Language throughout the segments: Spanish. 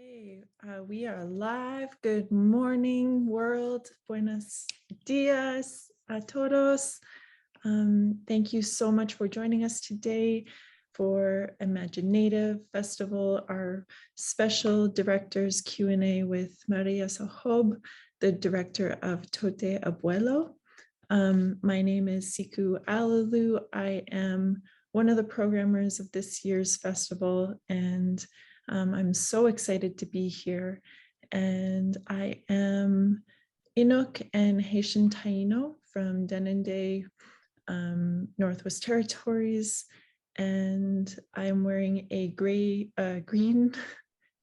Okay, we are live. Good morning, world. Buenos dias a todos. Thank you so much for joining us today for Imaginative Festival, our special director's Q&A with Maria Sohob, the director of Tote Abuelo. My name is Siku Alalu. I am one of the programmers of this year's festival, and I'm so excited to be here. And I am Inuk and Haitian Taino from Denendeh, Northwest Territories. And I'm wearing a green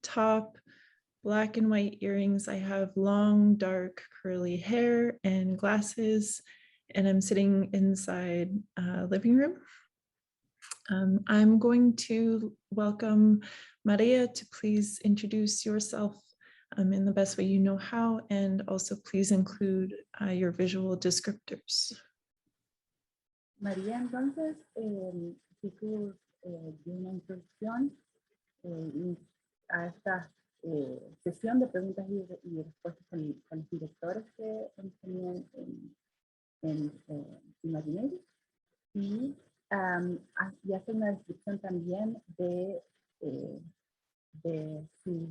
top, black and white earrings. I have long, dark, curly hair and glasses, and I'm sitting inside a living room. I'm going to welcome Maria to please introduce yourself in the best way you know how, and also please include your visual descriptors. María, entonces, si tú di una introducción a esta sesión de preguntas y respuestas con los directores que tenían en Imaginative, y hace una descripción también de sus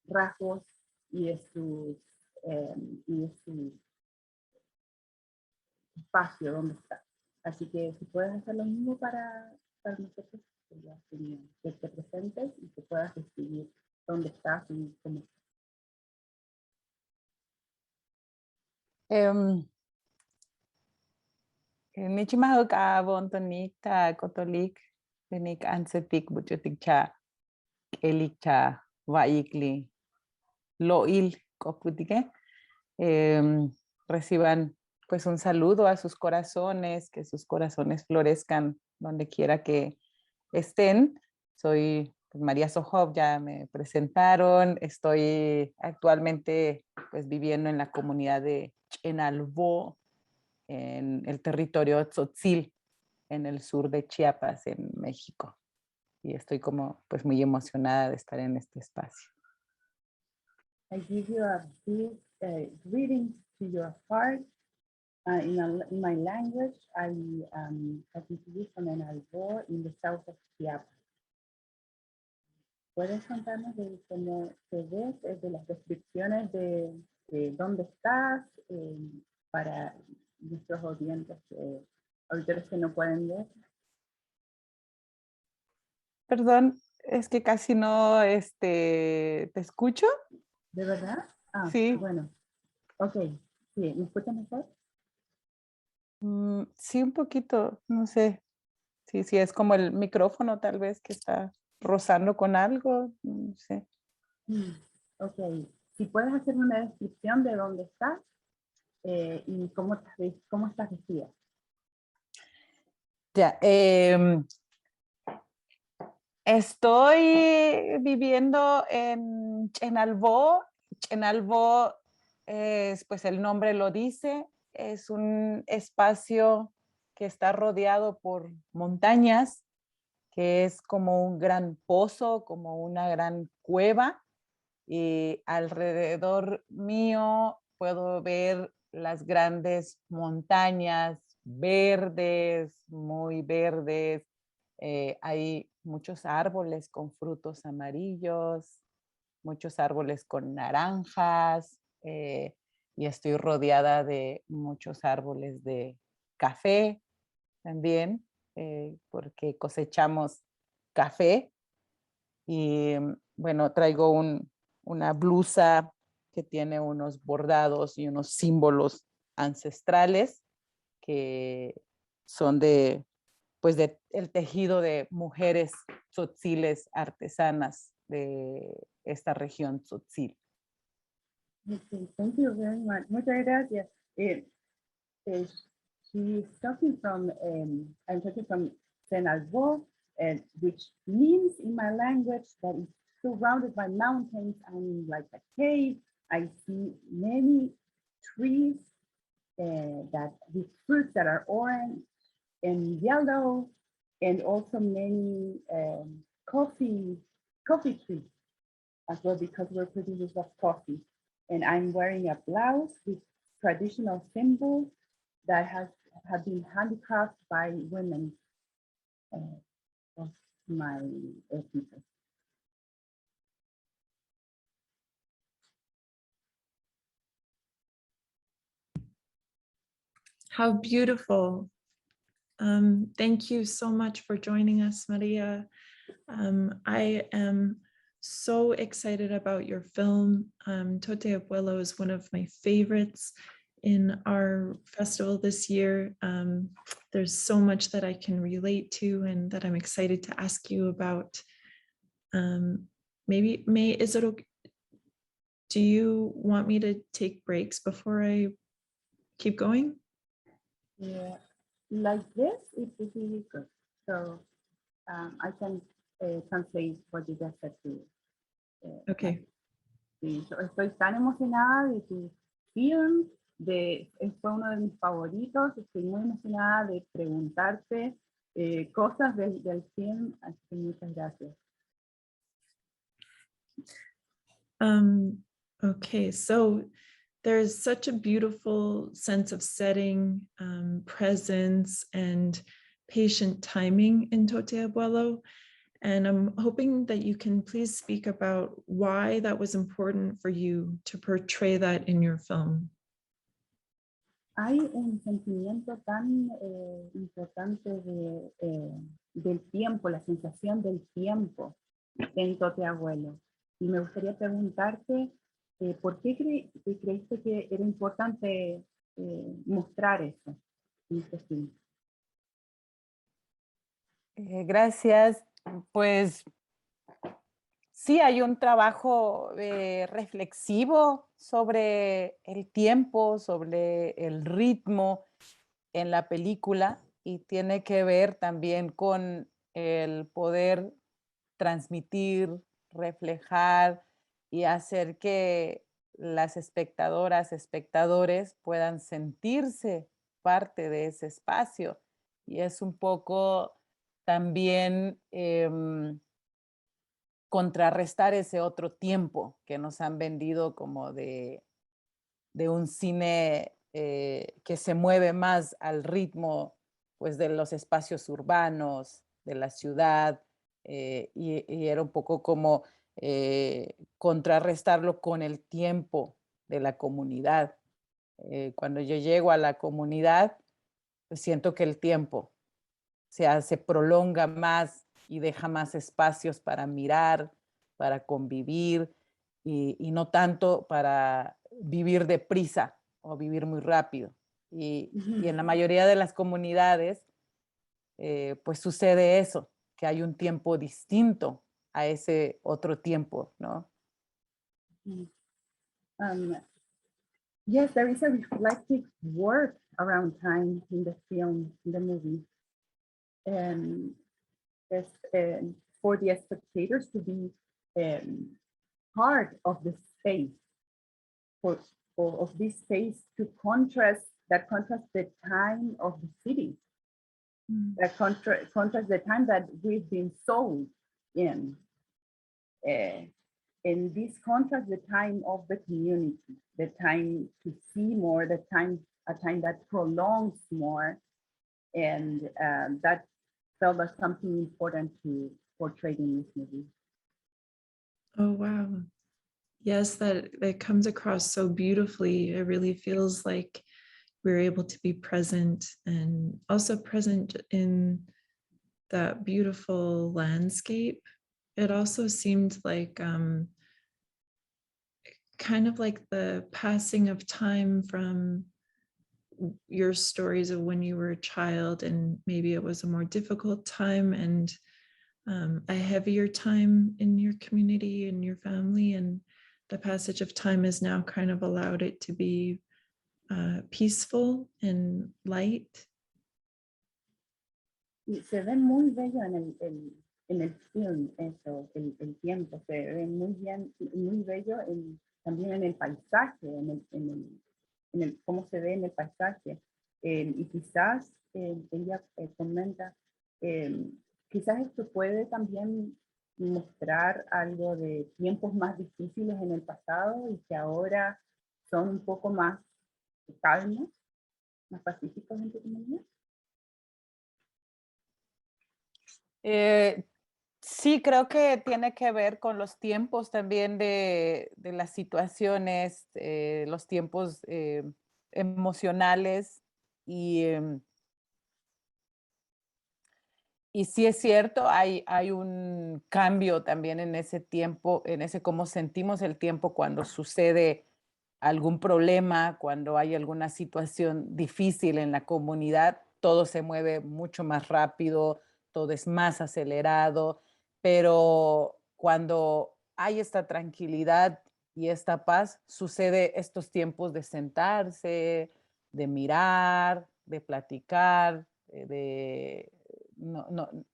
rasgos y de su espacio donde está. Así que si puedes hacer lo mismo para nosotros, que te presentes y que puedas describir dónde estás y cómo estás. Nichimahok avontonik ta kotolik tenik ansetik buchotik cha elik cha vaikli loil koputike. Reciban pues un saludo a sus corazones, que sus corazones florezcan donde quiera que estén. Soy pues, María Sohob, ya me presentaron. Estoy actualmente pues viviendo en la comunidad de Chenalvo, en el territorio Tzotzil, en el sur de Chiapas, en México. Y estoy como pues muy emocionada de estar en este espacio. I give you a big greeting to your heart. In my language, I live in Albo in the south of Chiapas. ¿Puedes contarnos de cómo te ves, de las descripciones de dónde estás, para nuestros auditores que no pueden ver? Perdón, es que casi no te escucho. ¿De verdad? Ah, sí. Bueno, ok. Sí, ¿me escuchas mejor? Sí, un poquito, no sé. Sí, es como el micrófono tal vez que está rozando con algo, no sé. Ok, si puedes hacer una descripción de dónde estás y cómo estás vestida. Ya, estoy viviendo en Chenalvo. Chenalvo es, pues el nombre lo dice, es un espacio que está rodeado por montañas, que es como un gran pozo, como una gran cueva. Y alrededor mío puedo ver las grandes montañas verdes, muy verdes. Hay muchos árboles con frutos amarillos, muchos árboles con naranjas, y estoy rodeada de muchos árboles de café también, porque cosechamos café. Y bueno, traigo una blusa que tiene unos bordados y unos símbolos ancestrales que son pues el tejido de mujeres tzotziles artesanas de esta región tzotzil. Okay, thank you very much. Muchas gracias. She's talking from, I'm talking from Senalvo, which means in my language that it's surrounded by mountains and like a cave. I see many trees that with fruits that are orange and yellow, and also many coffee tree as well, because we're producers of coffee. And I'm wearing a blouse with traditional symbols that have been handicrafted by women of my people. How beautiful. Thank you so much for joining us, Maria. I am so excited about your film. Tote Abuelo is one of my favorites in our festival this year. There's so much that I can relate to and that I'm excited to ask you about. Maybe, May, is it okay? Do you want me to take breaks before I keep going? Yeah, like this, it would be really good. So I can translate what you just said to. Okay. Sí, estoy tan emocionada de tu film, fue uno de mis favoritos. Estoy muy emocionada de preguntarte cosas del film, así que muchas gracias. Okay, so there's such a beautiful sense of setting, presence, and patient timing in Tote Abuelo. And I'm hoping that you can please speak about why that was important for you to portray that in your film. Hay un sentimiento tan importante del tiempo, la sensación del tiempo en Tote Abuelo. Y me gustaría preguntarte, ¿por qué creíste que era importante mostrar eso en este film? Gracias. Pues sí, hay un trabajo reflexivo sobre el tiempo, sobre el ritmo en la película y tiene que ver también con el poder transmitir, reflejar y hacer que las espectadoras, espectadores puedan sentirse parte de ese espacio. Y es un poco también contrarrestar ese otro tiempo que nos han vendido como de un cine que se mueve más al ritmo pues, de los espacios urbanos, de la ciudad, y era un poco como contrarrestarlo con el tiempo de la comunidad. Cuando yo llego a la comunidad, pues siento que el tiempo se prolonga más y deja más espacios para mirar, para convivir y no tanto para vivir deprisa o vivir muy rápido. Y en la mayoría de las comunidades, pues sucede eso, que hay un tiempo distinto a ese otro tiempo, ¿no? Yes, there is a reflective work around time in the film, in the movie. For the spectators to be part of the space, of this space to contrast the time of the city, that contrast the time that we've been sold in. And this contrast the time of the community, the time to see more, a time that prolongs more, and that felt like something important to portray in this movie. Oh, wow. Yes, that comes across so beautifully. It really feels like we're able to be present and also present in that beautiful landscape. It also seemed like kind of like the passing of time from your stories of when you were a child, and maybe it was a more difficult time and a heavier time in your community and your family, and the passage of time has now kind of allowed it to be peaceful and light. Y se ve muy bello en el film, eso, el tiempo, se ve muy bien, muy bello también en el paisaje, en el cómo se ve en el paisaje. Y quizás ella comenta, quizás esto puede también mostrar algo de tiempos más difíciles en el pasado y que ahora son un poco más calmos, más pacíficos en tu comunidad? Sí, creo que tiene que ver con los tiempos también de las situaciones, los tiempos emocionales y, y sí es cierto, hay un cambio también en ese tiempo, en ese cómo sentimos el tiempo cuando sucede algún problema, cuando hay alguna situación difícil en la comunidad, todo se mueve mucho más rápido, todo es más acelerado, pero cuando hay esta tranquilidad y esta paz, sucede estos tiempos de sentarse, de mirar, de platicar,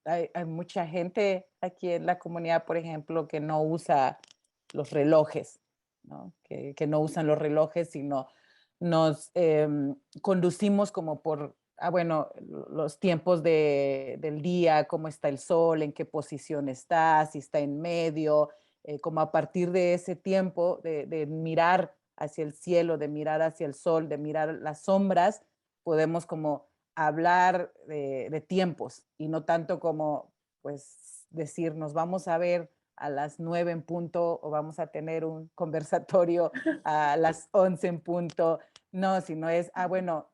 hay mucha gente aquí en la comunidad, por ejemplo, que no usa los relojes, ¿no? Que no usan los relojes, sino nos conducimos como por, bueno, los tiempos del día, cómo está el sol, en qué posición está, si está en medio, como a partir de ese tiempo de mirar hacia el cielo, de mirar hacia el sol, de mirar las sombras, podemos como hablar de tiempos y no tanto como pues decir nos vamos a ver a las 9 en punto o vamos a tener un conversatorio a las 11 en punto. No, sino es, bueno,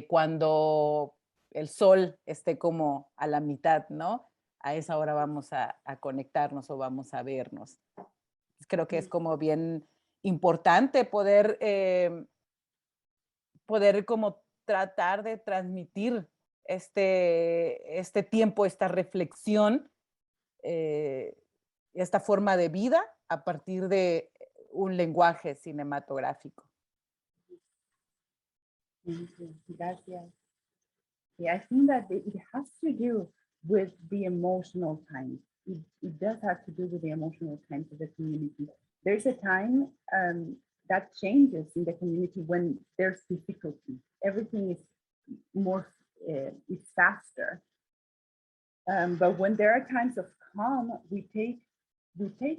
cuando el sol esté como a la mitad, ¿no? A esa hora vamos a conectarnos o vamos a vernos. Creo que es como bien importante poder como tratar de transmitir este tiempo, esta reflexión, esta forma de vida a partir de un lenguaje cinematográfico. Gracias. Yeah, I think that it has to do with the emotional times. It does have to do with the emotional times of the community. There's a time that changes in the community when there's difficulty. Everything is more, it's faster. But when there are times of calm, we take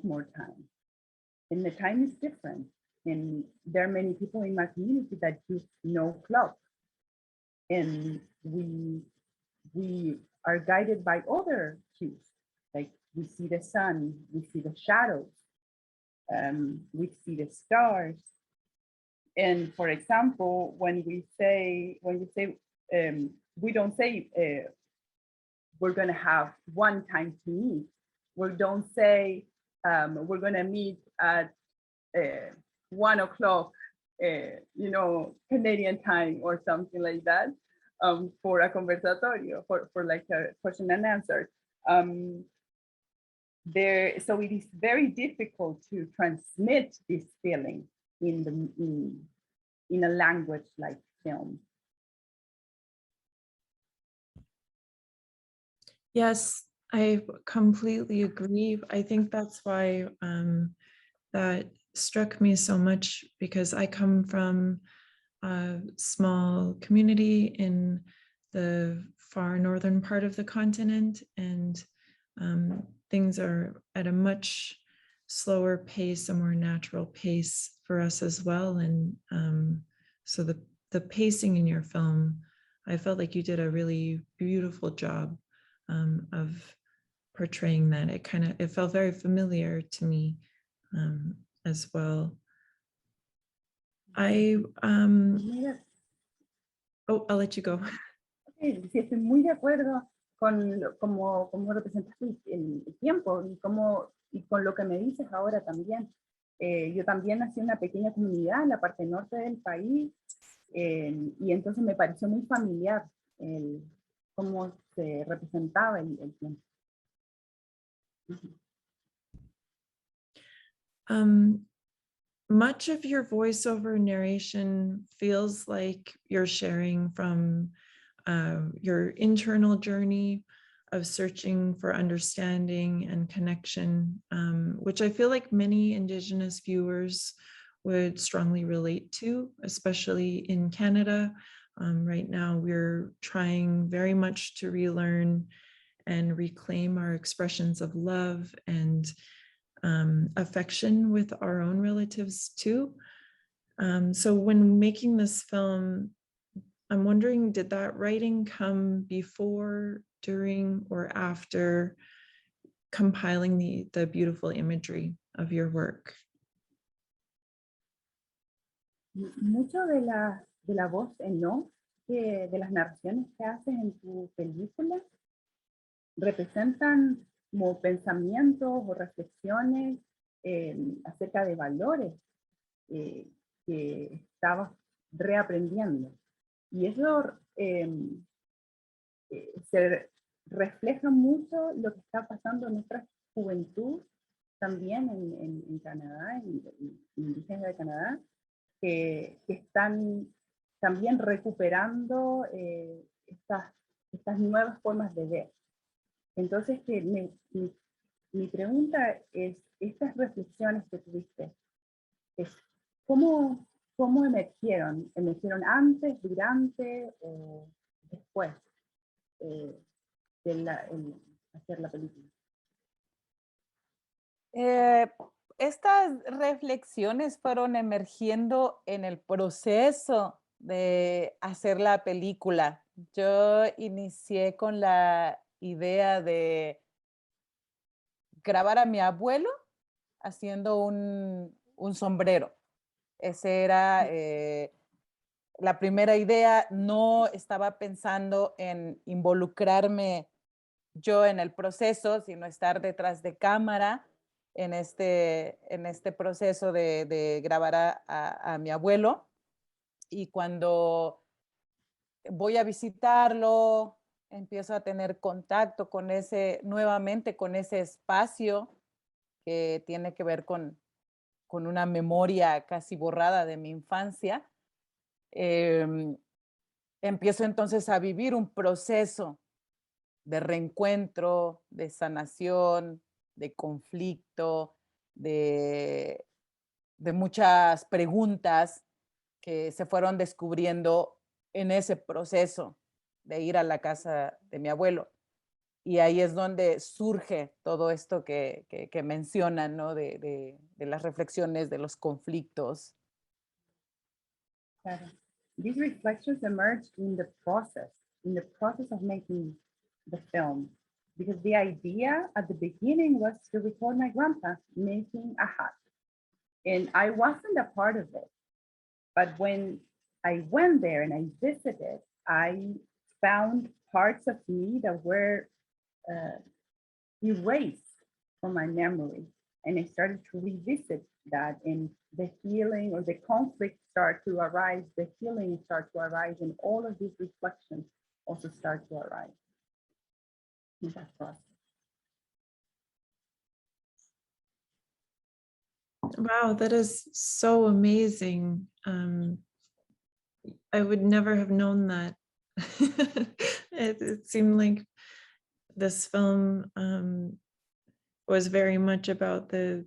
more time, and the time is different. And there are many people in my community that use no clock, and we are guided by other cues. Like we see the sun, we see the shadows, we see the stars. And for example, when you say, we don't say we're going to have one time to meet. We don't say we're going to meet at 1 o'clock, Canadian time or something like that. For a conversatorio, for like a question and answer. So it is very difficult to transmit this feeling in a language like film. Yes, I completely agree. I think that's why that struck me so much, because I come from a small community in the far northern part of the continent, and things are at a much slower pace, a more natural pace for us as well. And so the pacing in your film, I felt like you did a really beautiful job of portraying that. It felt very familiar to me as well. I'll let you go. Sí, estoy muy de acuerdo con cómo representas el tiempo y con lo que me dices ahora también. Yo también nací en una pequeña comunidad en la parte norte del país, y entonces me pareció muy familiar cómo se representaba el tiempo. Much of your voiceover narration feels like you're sharing from your internal journey of searching for understanding and connection, which I feel like many Indigenous viewers would strongly relate to, especially in Canada. Right now, we're trying very much to relearn and reclaim our expressions of love and affection with our own relatives too. So when making this film, I'm wondering, did that writing come before, during, or after compiling the beautiful imagery of your work? Mucho de la voz en off, de las narraciones que haces en tu película, representan como pensamientos o reflexiones acerca de valores que estabas reaprendiendo. Y eso se refleja mucho lo que está pasando en nuestra juventud, también en Canadá, en indígenas de Canadá, que están también recuperando estas nuevas formas de ver. Entonces, mi pregunta es, estas reflexiones que tuviste, ¿cómo emergieron? ¿Emergieron antes, durante o después de hacer la película? Estas reflexiones fueron emergiendo en el proceso de hacer la película. Yo inicié con la idea de grabar a mi abuelo haciendo un sombrero. Esa era la primera idea. No estaba pensando en involucrarme yo en el proceso, sino estar detrás de cámara en este proceso de grabar a mi abuelo. Y cuando voy a visitarlo, empiezo a tener contacto con nuevamente con ese espacio que tiene que ver con una memoria casi borrada de mi infancia. Empiezo entonces a vivir un proceso de reencuentro, de sanación, de conflicto, de muchas preguntas que se fueron descubriendo en ese proceso de ir a la casa de mi abuelo. Y ahí es donde surge todo esto que mencionan, ¿no? De las reflexiones, de los conflictos. Claro. These reflections emerged in the process of making the film, because the idea at the beginning was to record my grandpa making a hat, and I wasn't a part of it. But when I went there and I visited, I found parts of me that were erased from my memory, and I started to revisit that, and the healing or the conflict start to arise, the healing start to arise, and all of these reflections also start to arise in that process. Wow, that is so amazing. I would never have known that. It seemed like this film was very much about the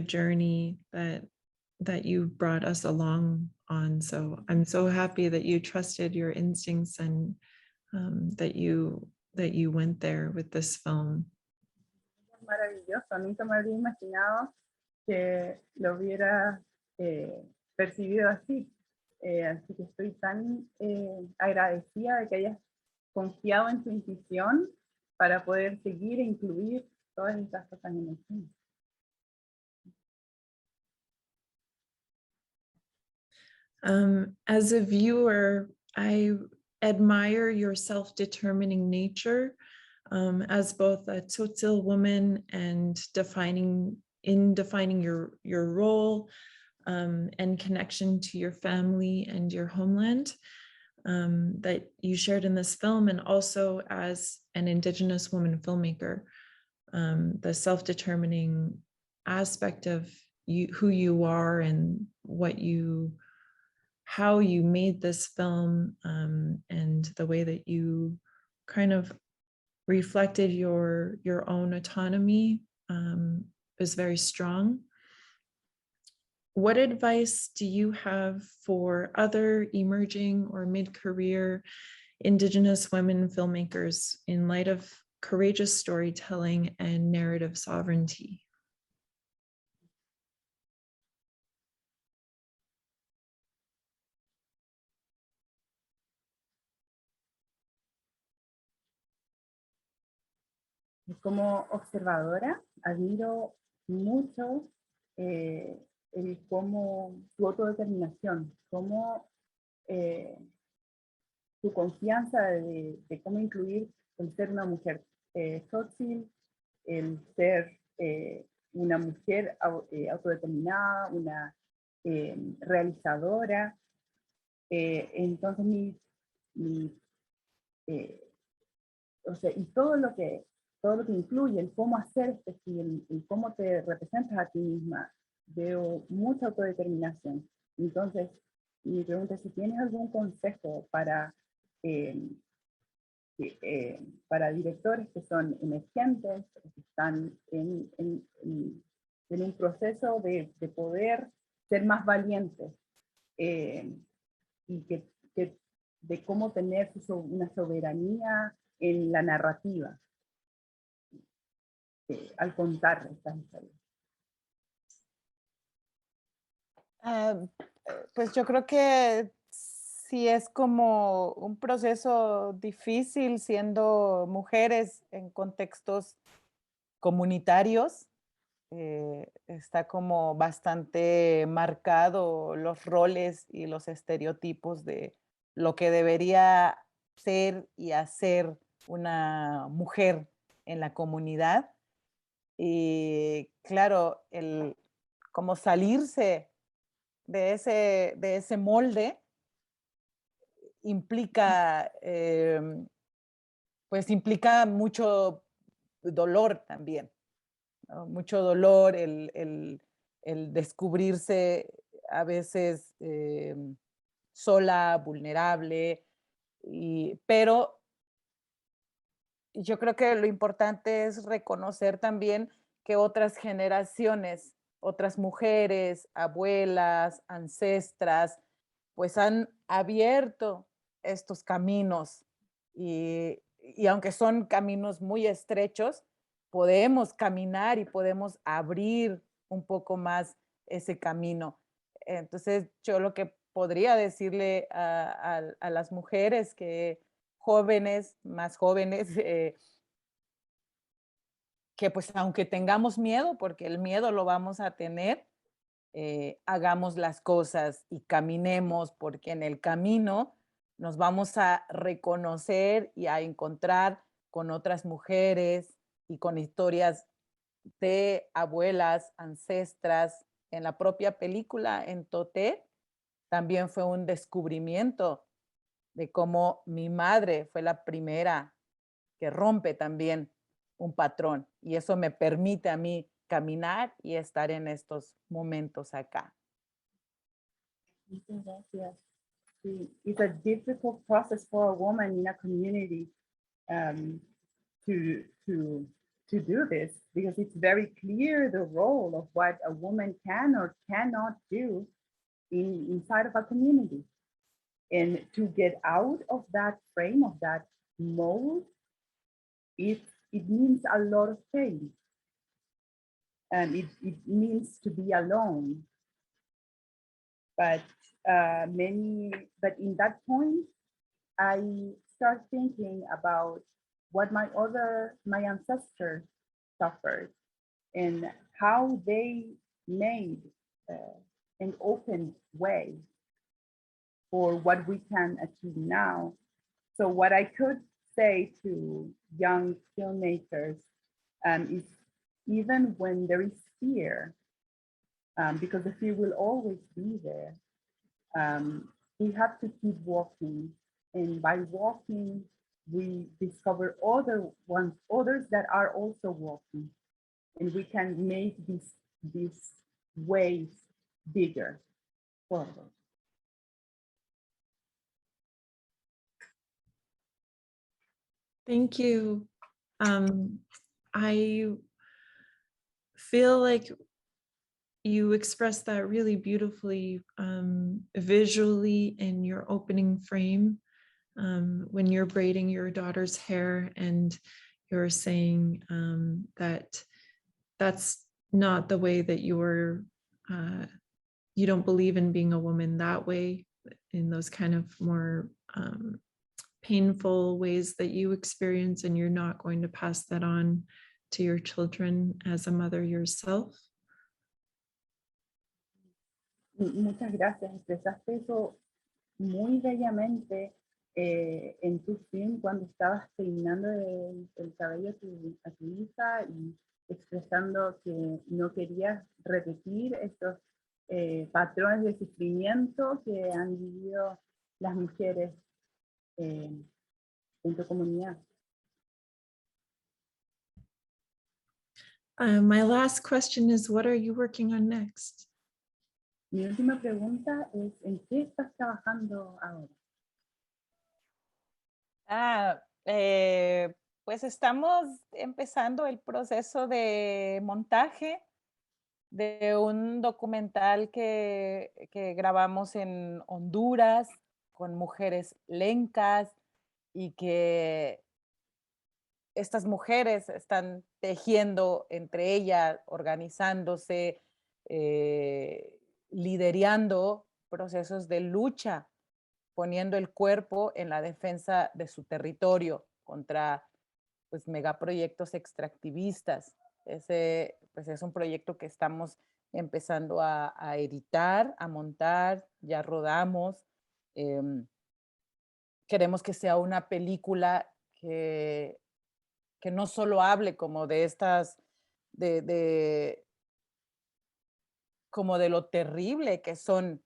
journey that you brought us along on. So I'm so happy that you trusted your instincts and that you went there with this film. Maravilloso, nunca me habría imaginado que lo hubiera percibido así. Así que estoy tan agradecida de que hayas confiado en tu intuición para poder seguir e incluir todas estas cosas en el film. As a viewer, I admire your self-determining nature as both a Tzotzil woman and defining your role and connection to your family and your homeland that you shared in this film, and also as an Indigenous woman filmmaker, the self-determining aspect of who you are and how you made this film, and the way that you kind of reflected your own autonomy is very strong. What advice do you have for other emerging or mid-career Indigenous women filmmakers in light of courageous storytelling and narrative sovereignty. Como observadora, admiro mucho el cómo tu autodeterminación, cómo tu confianza de cómo incluir el ser una mujer tóxil, el ser una mujer autodeterminada, una realizadora. Entonces, o sea, y todo lo que incluye, el cómo hacer este film, el cómo te representas a ti misma, veo mucha autodeterminación. Entonces, mi pregunta es si tienes algún consejo para directores que son emergentes, que están en un proceso de poder ser más valientes y de cómo tener una soberanía en la narrativa al contar estas historias. Pues yo creo que sí es como un proceso difícil siendo mujeres en contextos comunitarios. Está como bastante marcado los roles y los estereotipos de lo que debería ser y hacer una mujer en la comunidad. Y claro, el como salirse de ese molde implica, pues implica mucho dolor también, ¿no? Mucho dolor, el descubrirse a veces sola, vulnerable, pero yo creo que lo importante es reconocer también que otras generaciones, otras mujeres, abuelas, ancestras, pues han abierto estos caminos y aunque son caminos muy estrechos, podemos caminar y podemos abrir un poco más ese camino. Entonces, yo lo que podría decirle a las mujeres que jóvenes, más jóvenes, que pues aunque tengamos miedo, porque el miedo lo vamos a tener, hagamos las cosas y caminemos, porque en el camino nos vamos a reconocer y a encontrar con otras mujeres y con historias de abuelas, ancestras. En la propia película, en Toté, también fue un descubrimiento de cómo mi madre fue la primera que rompe también un patrón y eso me permite a mí caminar y estar en estos momentos acá. Muchas gracias. Sí, it's a difficult process for a woman in a community to do this, because it's very clear the role of what a woman can or cannot do inside of a community. And to get out of that frame, of that mold, it means a lot of pain. And it means to be alone. But in that point, I start thinking about what my ancestors suffered and how they made an open way for what we can achieve now. So what I could say to young filmmakers is, even when there is fear, because the fear will always be there, we have to keep walking. And by walking, we discover others that are also walking. And we can make these waves bigger forward. Thank you. I feel like you expressed that really beautifully visually in your opening frame when you're braiding your daughter's hair and you're saying that that's not the way that you don't believe in being a woman that way, in those kind of more painful ways that you experience, and you're not going to pass that on to your children as a mother yourself. Muchas gracias, expresaste eso muy bellamente en tu film cuando estabas peinando el cabello a tu hija y expresando que no querías repetir estos patrones de sufrimiento que han vivido las mujeres en tu comunidad. My last question is, what are you working on next? Mi última pregunta es, ¿en qué estás trabajando ahora? Pues estamos empezando el proceso de montaje de un documental que grabamos en Honduras con mujeres lencas, y que estas mujeres están tejiendo entre ellas, organizándose, liderando procesos de lucha, poniendo el cuerpo en la defensa de su territorio contra, pues, megaproyectos extractivistas. Ese, pues, es un proyecto que estamos empezando a editar, a montar, ya rodamos. Queremos que sea una película que no solo hable como de estas, como de lo terrible que son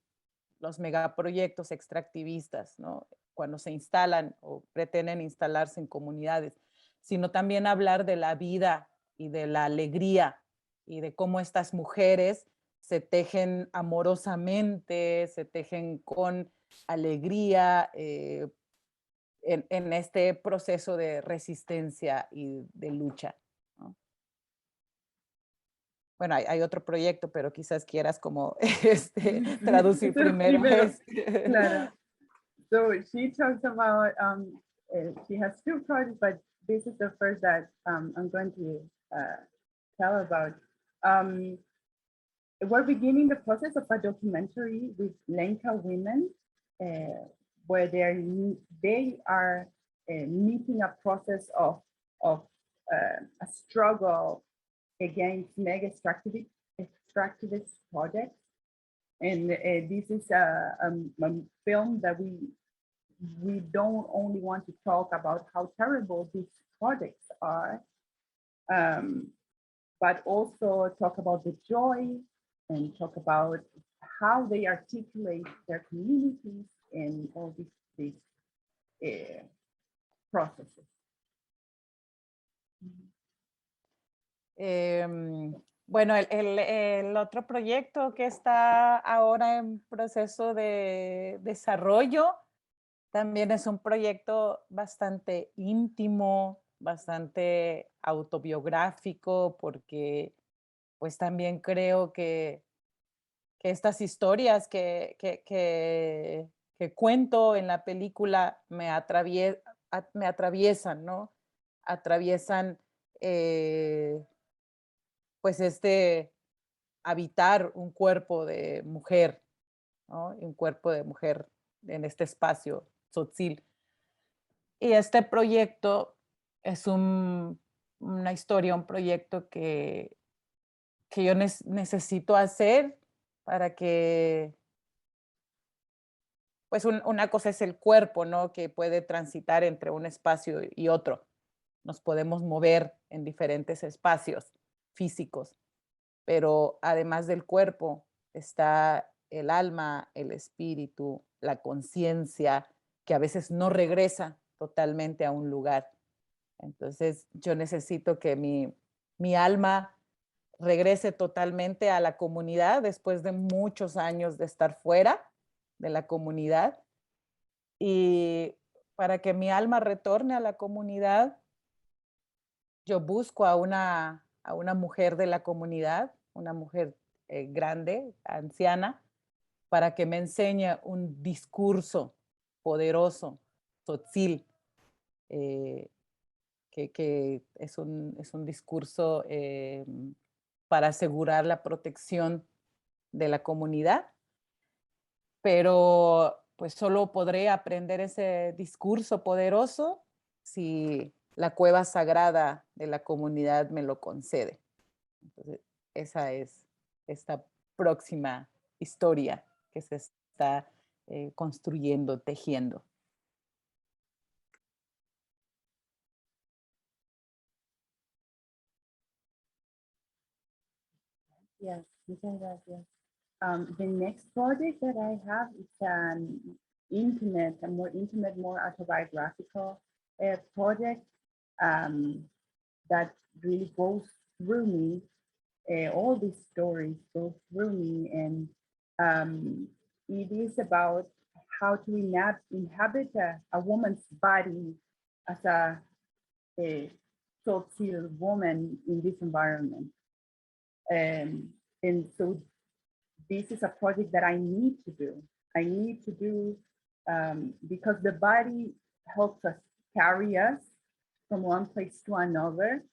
los megaproyectos extractivistas, ¿no? Cuando se instalan o pretenden instalarse en comunidades, sino también hablar de la vida y de la alegría y de cómo estas mujeres se tejen amorosamente, se tejen con alegría en este proceso de resistencia y de lucha, ¿no? Bueno, hay otro proyecto, pero quizás quieras como traducir primero. Claro. So she talks about, she has two projects, but this is the first that I'm going to tell about. We're beginning the process of a documentary with Lenca women, where they are meeting a process of a struggle against mega extractivist projects. And this is a film that we don't only want to talk about how terrible these projects are, but also talk about the joy and talk about how they articulate their communities and all these processes. Bueno, el otro proyecto que está ahora en proceso de desarrollo también es un proyecto bastante íntimo, bastante autobiográfico, porque pues también creo que estas historias que cuento en la película me atraviesan, ¿no? Atraviesan pues habitar un cuerpo de mujer, ¿no? Un cuerpo de mujer en este espacio tzotzil. Y este proyecto es una historia, un proyecto que yo necesito hacer para que, pues una cosa es el cuerpo, ¿no? Que puede transitar entre un espacio y otro. Nos podemos mover en diferentes espacios físicos, pero además del cuerpo está el alma, el espíritu, la conciencia, que a veces no regresa totalmente a un lugar. Entonces yo necesito que mi alma regrese totalmente a la comunidad después de muchos años de estar fuera de la comunidad. Y para que mi alma retorne a la comunidad, yo busco a una mujer de la comunidad, una mujer grande, anciana, para que me enseñe un discurso poderoso, tzotzil, que es un discurso para asegurar la protección de la comunidad, pero pues solo podré aprender ese discurso poderoso si la cueva sagrada de la comunidad me lo concede. Entonces, esa es esta próxima historia que se está construyendo, tejiendo. Yes, muchas gracias. The next project that I have is an intimate, a more intimate, more autobiographical project that really goes through me. All these stories go through me, and it is about how to inhabit a woman's body as a social woman in this environment. And so this is a project that I need to do. I need to do because the body helps us carry us from one place to another.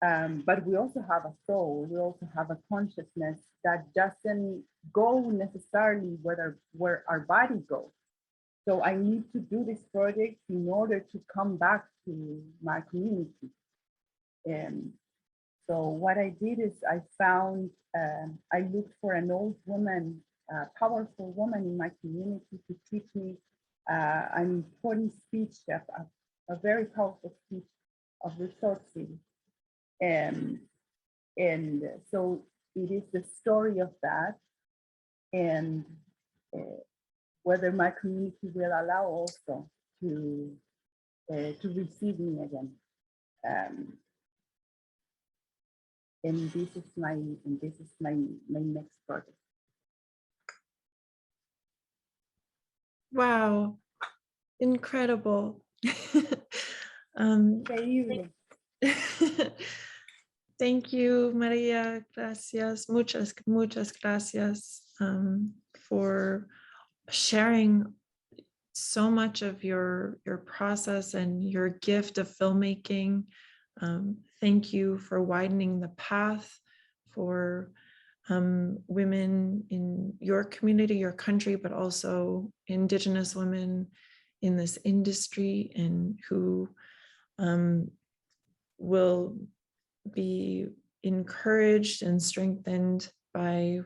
But we also have a soul. We also have a consciousness that doesn't go necessarily where our body goes. So I need to do this project in order to come back to my community. So what I did is I found, I looked for an old woman, a powerful woman in my community to teach me an important speech, a very powerful speech of resourcing. And so it is the story of that, and whether my community will allow also to receive me again. And this is my next project. Wow, incredible. Increíble. Thank you, Maria. Gracias. Muchas gracias for sharing so much of your process and your gift of filmmaking. Thank you for widening the path for women in your community, your country, but also Indigenous women in this industry, and who will be encouraged and strengthened by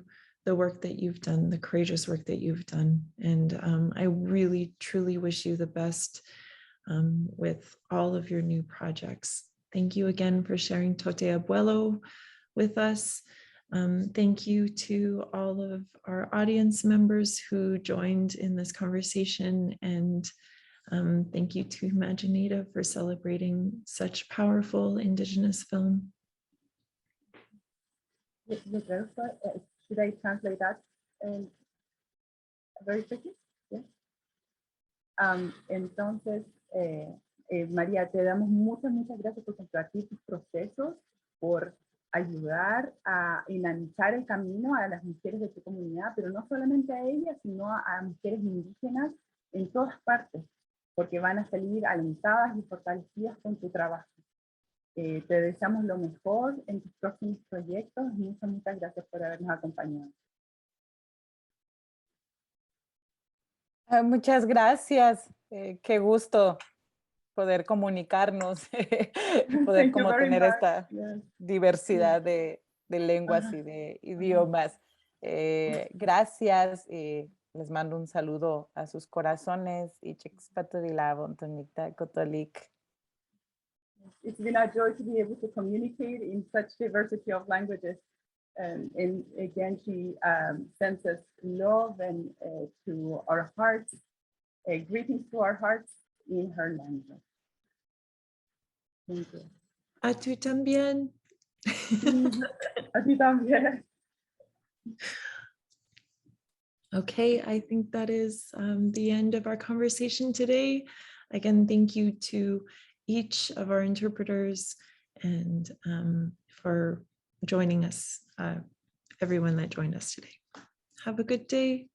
the work that you've done, the courageous work that you've done. And I really, truly wish you the best with all of your new projects. Thank you again for sharing Tote Abuelo with us. Thank you to all of our audience members who joined in this conversation, and thank you to Imaginita for celebrating such powerful Indigenous film. Should I translate that very quickly? Yeah. Entonces, María, te damos muchas gracias por compartir tus procesos, por ayudar a enanchar el camino a las mujeres de tu comunidad, pero no solamente a ellas, sino a mujeres indígenas en todas partes, porque van a salir alentadas y fortalecidas con tu trabajo. Te deseamos lo mejor en tus próximos proyectos. Muchas gracias por habernos acompañado. Muchas gracias. Qué gusto poder comunicarnos, poder como tener esta diversidad de lenguas y de idiomas. Gracias. Les mando un saludo a sus corazones y It's been a joy to be able to communicate in such diversity of languages. And again, she sends us love and to our hearts, greetings to our hearts in her language. Thank you. A tú también. A ti también. Okay, I think that is the end of our conversation today. Again, thank you to each of our interpreters and for joining us, everyone that joined us today. Have a good day.